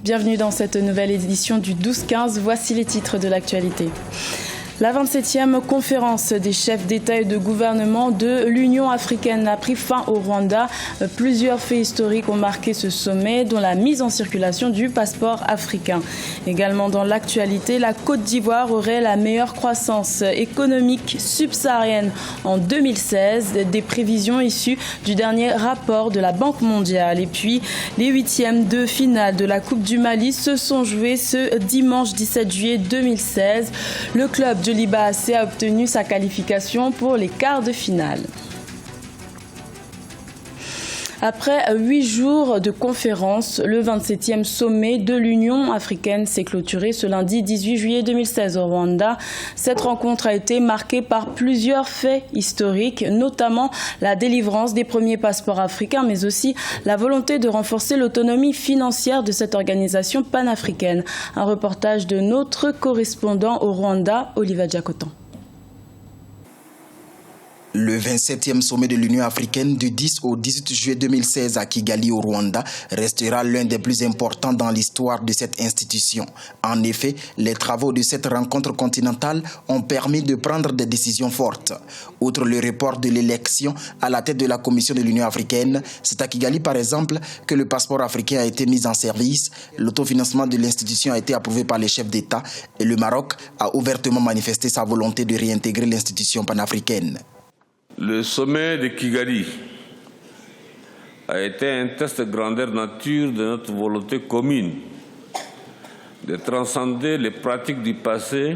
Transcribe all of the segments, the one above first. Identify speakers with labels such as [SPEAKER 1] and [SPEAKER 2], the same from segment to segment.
[SPEAKER 1] Bienvenue dans cette nouvelle édition du 12-15. Voici les titres de l'actualité. La 27e conférence des chefs d'État et de gouvernement de l'Union africaine a pris fin au Rwanda. Plusieurs faits historiques ont marqué ce sommet, dont la mise en circulation du passeport africain. Également dans l'actualité, la Côte d'Ivoire aurait la meilleure croissance économique subsaharienne en 2016, des prévisions issues du dernier rapport de la Banque mondiale. Et puis, les huitièmes de finale de la Coupe du Mali se sont joués ce dimanche 17 juillet 2016. Le club de Liba AC a obtenu sa qualification pour les quarts de finale. Après 8 jours de conférence, le 27e sommet de l'Union africaine s'est clôturé ce lundi 18 juillet 2016 au Rwanda. Cette rencontre a été marquée par plusieurs faits historiques, notamment la délivrance des premiers passeports africains, mais aussi la volonté de renforcer l'autonomie financière de cette organisation panafricaine. Un reportage de notre correspondant au Rwanda, Oliva Diakotan.
[SPEAKER 2] Le 27e sommet de l'Union africaine du 10 au 18 juillet 2016 à Kigali au Rwanda restera l'un des plus importants dans l'histoire de cette institution. En effet, les travaux de cette rencontre continentale ont permis de prendre des décisions fortes. Outre le report de l'élection à la tête de la Commission de l'Union africaine, c'est à Kigali par exemple que le passeport africain a été mis en service, l'autofinancement de l'institution a été approuvé par les chefs d'État et le Maroc a ouvertement manifesté sa volonté de réintégrer l'institution panafricaine.
[SPEAKER 3] Le sommet de Kigali a été un test de grandeur nature de notre volonté commune de transcender les pratiques du passé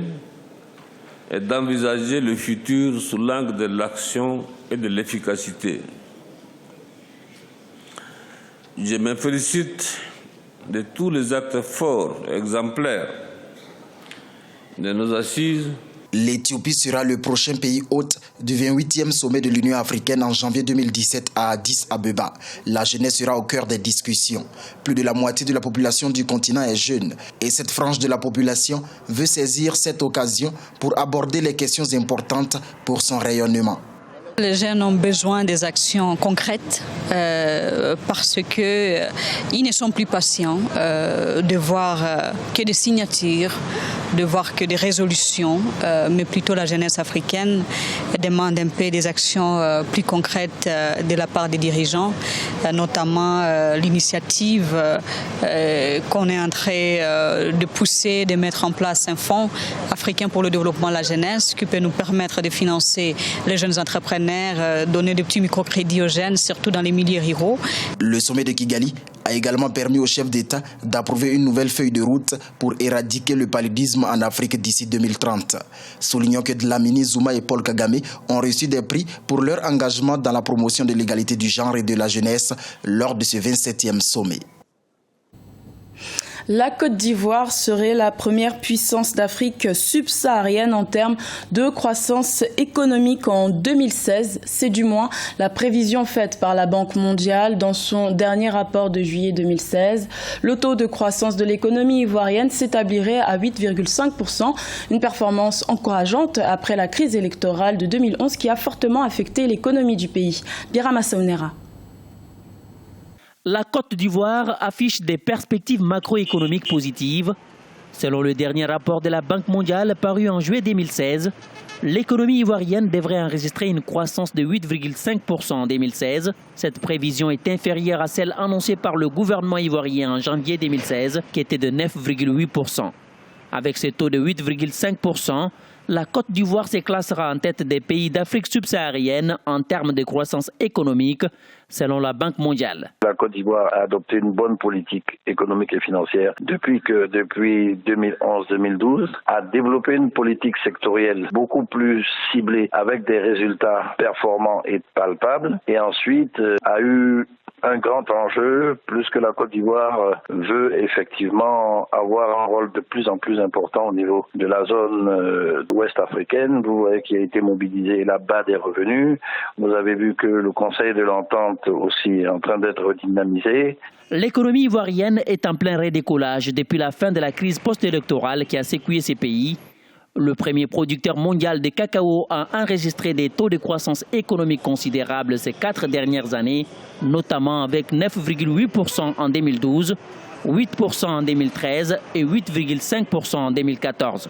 [SPEAKER 3] et d'envisager le futur sous l'angle de l'action et de l'efficacité. Je me félicite de tous les actes forts et exemplaires de nos assises.
[SPEAKER 2] L'Éthiopie sera le prochain pays hôte du 28e sommet de l'Union africaine en janvier 2017 à Addis Abeba. La jeunesse sera au cœur des discussions. Plus de la moitié de la population du continent est jeune et cette frange de la population veut saisir cette occasion pour aborder les questions importantes pour son rayonnement.
[SPEAKER 4] Les jeunes ont besoin des actions concrètes parce qu'ils ne sont plus patients de voir que des signatures, de voir que des résolutions, mais plutôt la jeunesse africaine demande un peu des actions plus concrètes de la part des dirigeants, notamment l'initiative qu'on est en train de pousser, de mettre en place un fonds africain pour le développement de la jeunesse qui peut nous permettre de financer les jeunes entrepreneurs, donner des petits microcrédits aux jeunes, surtout dans les milieux ruraux.
[SPEAKER 2] Le sommet de Kigali a également permis aux chefs d'État d'approuver une nouvelle feuille de route pour éradiquer le paludisme en Afrique d'ici 2030. Soulignons que Dlamini Zuma et Paul Kagame ont reçu des prix pour leur engagement dans la promotion de l'égalité du genre et de la jeunesse lors de ce 27e sommet.
[SPEAKER 1] La Côte d'Ivoire serait la première puissance d'Afrique subsaharienne en termes de croissance économique en 2016. C'est du moins la prévision faite par la Banque mondiale dans son dernier rapport de juillet 2016. Le taux de croissance de l'économie ivoirienne s'établirait à 8,5%, une performance encourageante après la crise électorale de 2011 qui a fortement affecté l'économie du pays. Birama Saounera.
[SPEAKER 5] La Côte d'Ivoire affiche des perspectives macroéconomiques positives. Selon le dernier rapport de la Banque mondiale paru en juillet 2016, l'économie ivoirienne devrait enregistrer une croissance de 8,5% en 2016. Cette prévision est inférieure à celle annoncée par le gouvernement ivoirien en janvier 2016, qui était de 9,8%. Avec ce taux de 8,5%, la Côte d'Ivoire se classera en tête des pays d'Afrique subsaharienne en termes de croissance économique, selon la Banque mondiale.
[SPEAKER 6] La Côte d'Ivoire a adopté une bonne politique économique et financière depuis 2011-2012, a développé une politique sectorielle beaucoup plus ciblée avec des résultats performants et palpables, et ensuite a eu un grand enjeu, plus que la Côte d'Ivoire veut effectivement avoir un rôle de plus en plus important au niveau de la zone ouest africaine. Vous voyez qu'il a été mobilisé là-bas des revenus. Vous avez vu que le Conseil de l'Entente aussi est en train d'être redynamisé.
[SPEAKER 5] L'économie ivoirienne est en plein redécollage depuis la fin de la crise post-électorale qui a secoué ces pays. Le premier producteur mondial de cacao a enregistré des taux de croissance économique considérables ces 4 dernières années, notamment avec 9,8% en 2012. 8% en 2013 et 8,5% en 2014.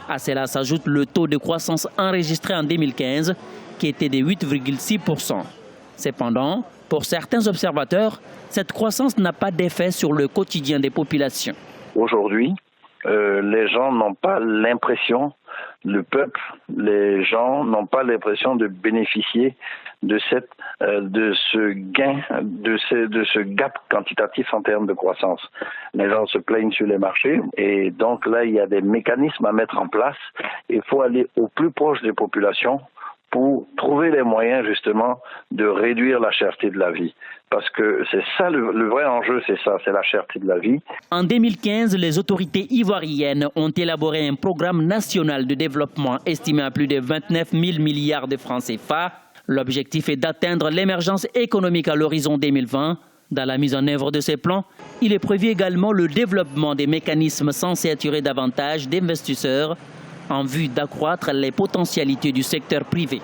[SPEAKER 5] À cela s'ajoute le taux de croissance enregistré en 2015 qui était de 8,6%. Cependant, pour certains observateurs, cette croissance n'a pas d'effet sur le quotidien des populations.
[SPEAKER 6] Aujourd'hui, les gens n'ont pas l'impression, le peuple, les gens n'ont pas l'impression de bénéficier de ce gain, de ce gap quantitatif en termes de croissance. Les gens se plaignent sur les marchés et donc là, il y a des mécanismes à mettre en place. Il faut aller au plus proche des populations pour trouver les moyens justement de réduire la cherté de la vie. Parce que c'est ça le vrai enjeu, c'est la cherté de la vie.
[SPEAKER 5] En 2015, les autorités ivoiriennes ont élaboré un programme national de développement estimé à plus de 29 000 milliards de francs CFA. L'objectif est d'atteindre l'émergence économique à l'horizon 2020. Dans la mise en œuvre de ces plans, il est prévu également le développement des mécanismes censés attirer davantage d'investisseurs en vue d'accroître les potentialités du secteur privé.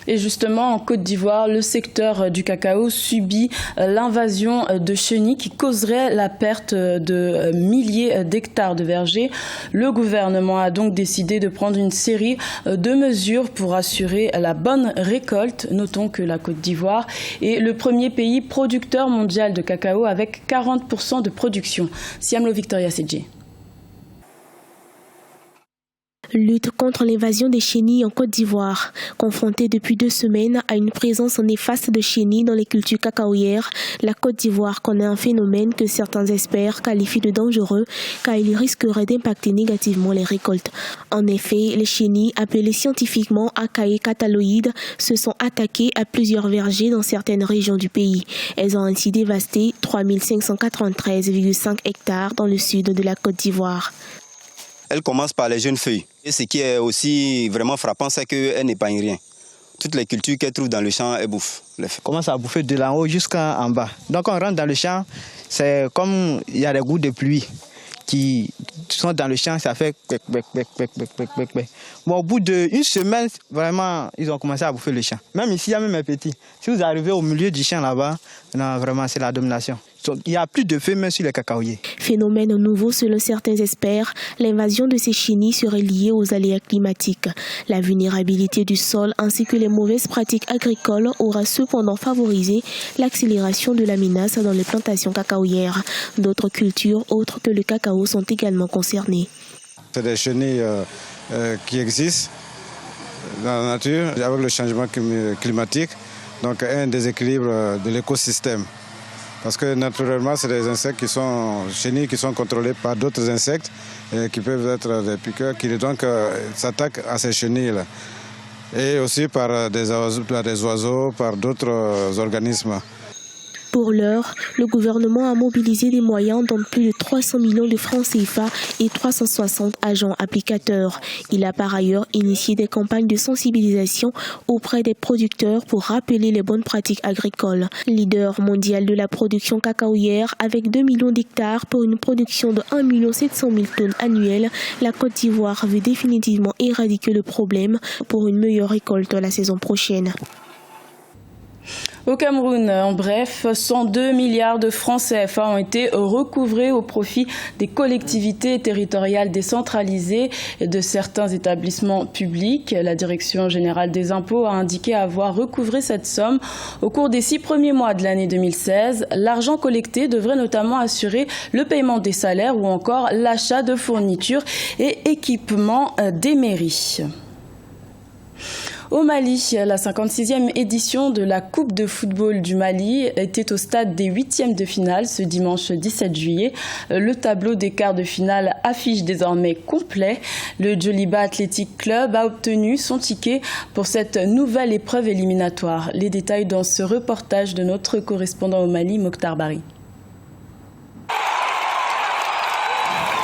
[SPEAKER 1] Et justement, en Côte d'Ivoire, le secteur du cacao subit l'invasion de chenilles qui causerait la perte de milliers d'hectares de vergers. Le gouvernement a donc décidé de prendre une série de mesures pour assurer la bonne récolte. Notons que la Côte d'Ivoire est le premier pays producteur mondial de cacao avec 40% de production. Siamlo Victoria Sedje.
[SPEAKER 7] Lutte contre l'invasion des chenilles en Côte d'Ivoire. Confrontée depuis 2 semaines à une présence néfaste de chenilles dans les cultures cacaoyères, la Côte d'Ivoire connaît un phénomène que certains experts qualifient de dangereux car il risquerait d'impacter négativement les récoltes. En effet, les chenilles, appelées scientifiquement Achaea cataloïdes, se sont attaquées à plusieurs vergers dans certaines régions du pays. Elles ont ainsi dévasté 3593,5 hectares dans le sud de la Côte d'Ivoire.
[SPEAKER 8] Elle commence par les jeunes feuilles. Et ce qui est aussi vraiment frappant, c'est qu'elle n'épargne rien. Toutes les cultures qu'elle trouve dans le champ, elle bouffe. Elle
[SPEAKER 9] commence à bouffer de l'en haut jusqu'en bas. Donc on rentre dans le champ, c'est comme il y a des gouttes de pluie qui sont dans le champ, ça fait bec. Bon, au bout d'une semaine, vraiment, ils ont commencé à bouffer le champ. Même ici, il y a même un petit. Si vous arrivez au milieu du champ là-bas, non, vraiment, c'est la domination. Il n'y a plus de feu même sur les cacaoyers.
[SPEAKER 7] Phénomène nouveau selon certains experts, l'invasion de ces chenilles serait liée aux aléas climatiques. La vulnérabilité du sol ainsi que les mauvaises pratiques agricoles aura cependant favorisé l'accélération de la menace dans les plantations cacaoyères. D'autres cultures autres que le cacao sont également concernées.
[SPEAKER 10] C'est des chenilles qui existent dans la nature avec le changement climatique, donc un déséquilibre de l'écosystème. Parce que naturellement, c'est des insectes chenilles qui sont contrôlés par d'autres insectes qui peuvent être des piqueurs qui donc s'attaquent à ces chenilles-là. Et aussi par des oiseaux, par d'autres organismes.
[SPEAKER 7] Pour l'heure, le gouvernement a mobilisé des moyens dont plus de 300 millions de francs CFA et 360 agents applicateurs. Il a par ailleurs initié des campagnes de sensibilisation auprès des producteurs pour rappeler les bonnes pratiques agricoles. Leader mondial de la production cacaoyère avec 2 millions d'hectares pour une production de 1 700 000 tonnes annuelles, la Côte d'Ivoire veut définitivement éradiquer le problème pour une meilleure récolte la saison prochaine.
[SPEAKER 1] Au Cameroun, en bref, 102 milliards de francs CFA ont été recouvrés au profit des collectivités territoriales décentralisées et de certains établissements publics. La Direction générale des impôts a indiqué avoir recouvré cette somme au cours des 6 premiers mois de l'année 2016. L'argent collecté devrait notamment assurer le paiement des salaires ou encore l'achat de fournitures et équipements des mairies. Au Mali, la 56e édition de la Coupe de football du Mali était au stade des 8e de finale ce dimanche 17 juillet. Le tableau des quarts de finale affiche désormais complet. Le Djoliba Athletic Club a obtenu son ticket pour cette nouvelle épreuve éliminatoire. Les détails dans ce reportage de notre correspondant au Mali, Mokhtar Bari.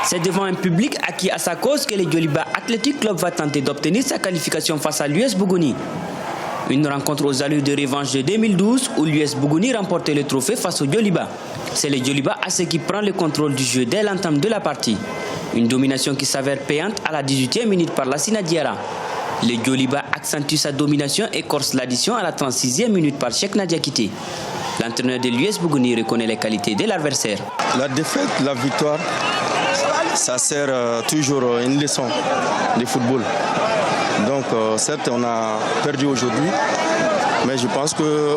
[SPEAKER 11] C'est devant un public acquis à sa cause que le Djoliba Athletic Club va tenter d'obtenir sa qualification face à l'US Bougouni. Une rencontre aux allures de revanche de 2012 où l'US Bougouni remportait le trophée face au Djoliba. C'est le Djoliba AC qui prend le contrôle du jeu dès l'entame de la partie. Une domination qui s'avère payante à la 18e minute par Lassina Diarra. Le Djoliba accentue sa domination et corse l'addition à la 36e minute par Cheikh Nadia Kité. L'entraîneur de l'US Bougouni reconnaît les qualités de l'adversaire.
[SPEAKER 12] La défaite, la victoire, ça sert toujours une leçon de football. Donc certes, on a perdu aujourd'hui, mais je pense que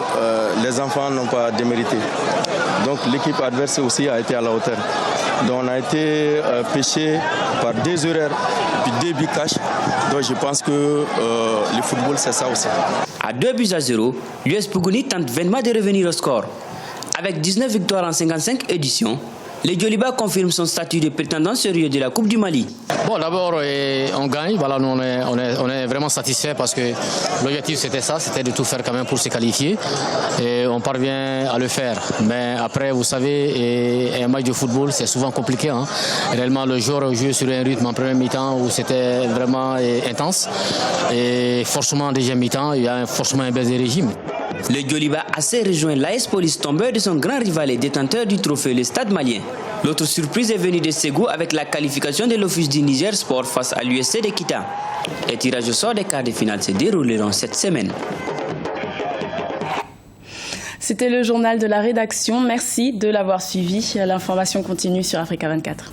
[SPEAKER 12] les enfants n'ont pas démérité. Donc l'équipe adverse aussi a été à la hauteur. Donc on a été pêché par des erreurs, puis des buts cash. Donc je pense que le football c'est ça aussi.
[SPEAKER 11] À 2-0, l'US Bougouni tente vainement de revenir au score. Avec 19 victoires en 55 éditions, les Djoliba confirment son statut de prétendant sérieux de la Coupe du Mali.
[SPEAKER 13] Bon, d'abord, on gagne. Voilà, nous, on est vraiment satisfaits parce que l'objectif, c'était ça, c'était de tout faire quand même pour se qualifier. Et on parvient à le faire. Mais après, vous savez, un match de football, c'est souvent compliqué. Hein. Réellement, le joueur joue sur un rythme en première mi-temps où c'était vraiment intense. Et forcément, en deuxième mi-temps, il y a forcément un baisse de régime.
[SPEAKER 11] Le Djoliba AC rejoint l'AS Police tombeur de son grand rival et détenteur du trophée, le Stade malien. L'autre surprise est venue de Ségou avec la qualification de l'Office du Niger Sport face à l'USC de Kita. Les tirages au sort des quarts de finale se dérouleront cette semaine.
[SPEAKER 1] C'était le journal de la rédaction. Merci de l'avoir suivi. L'information continue sur Africa 24.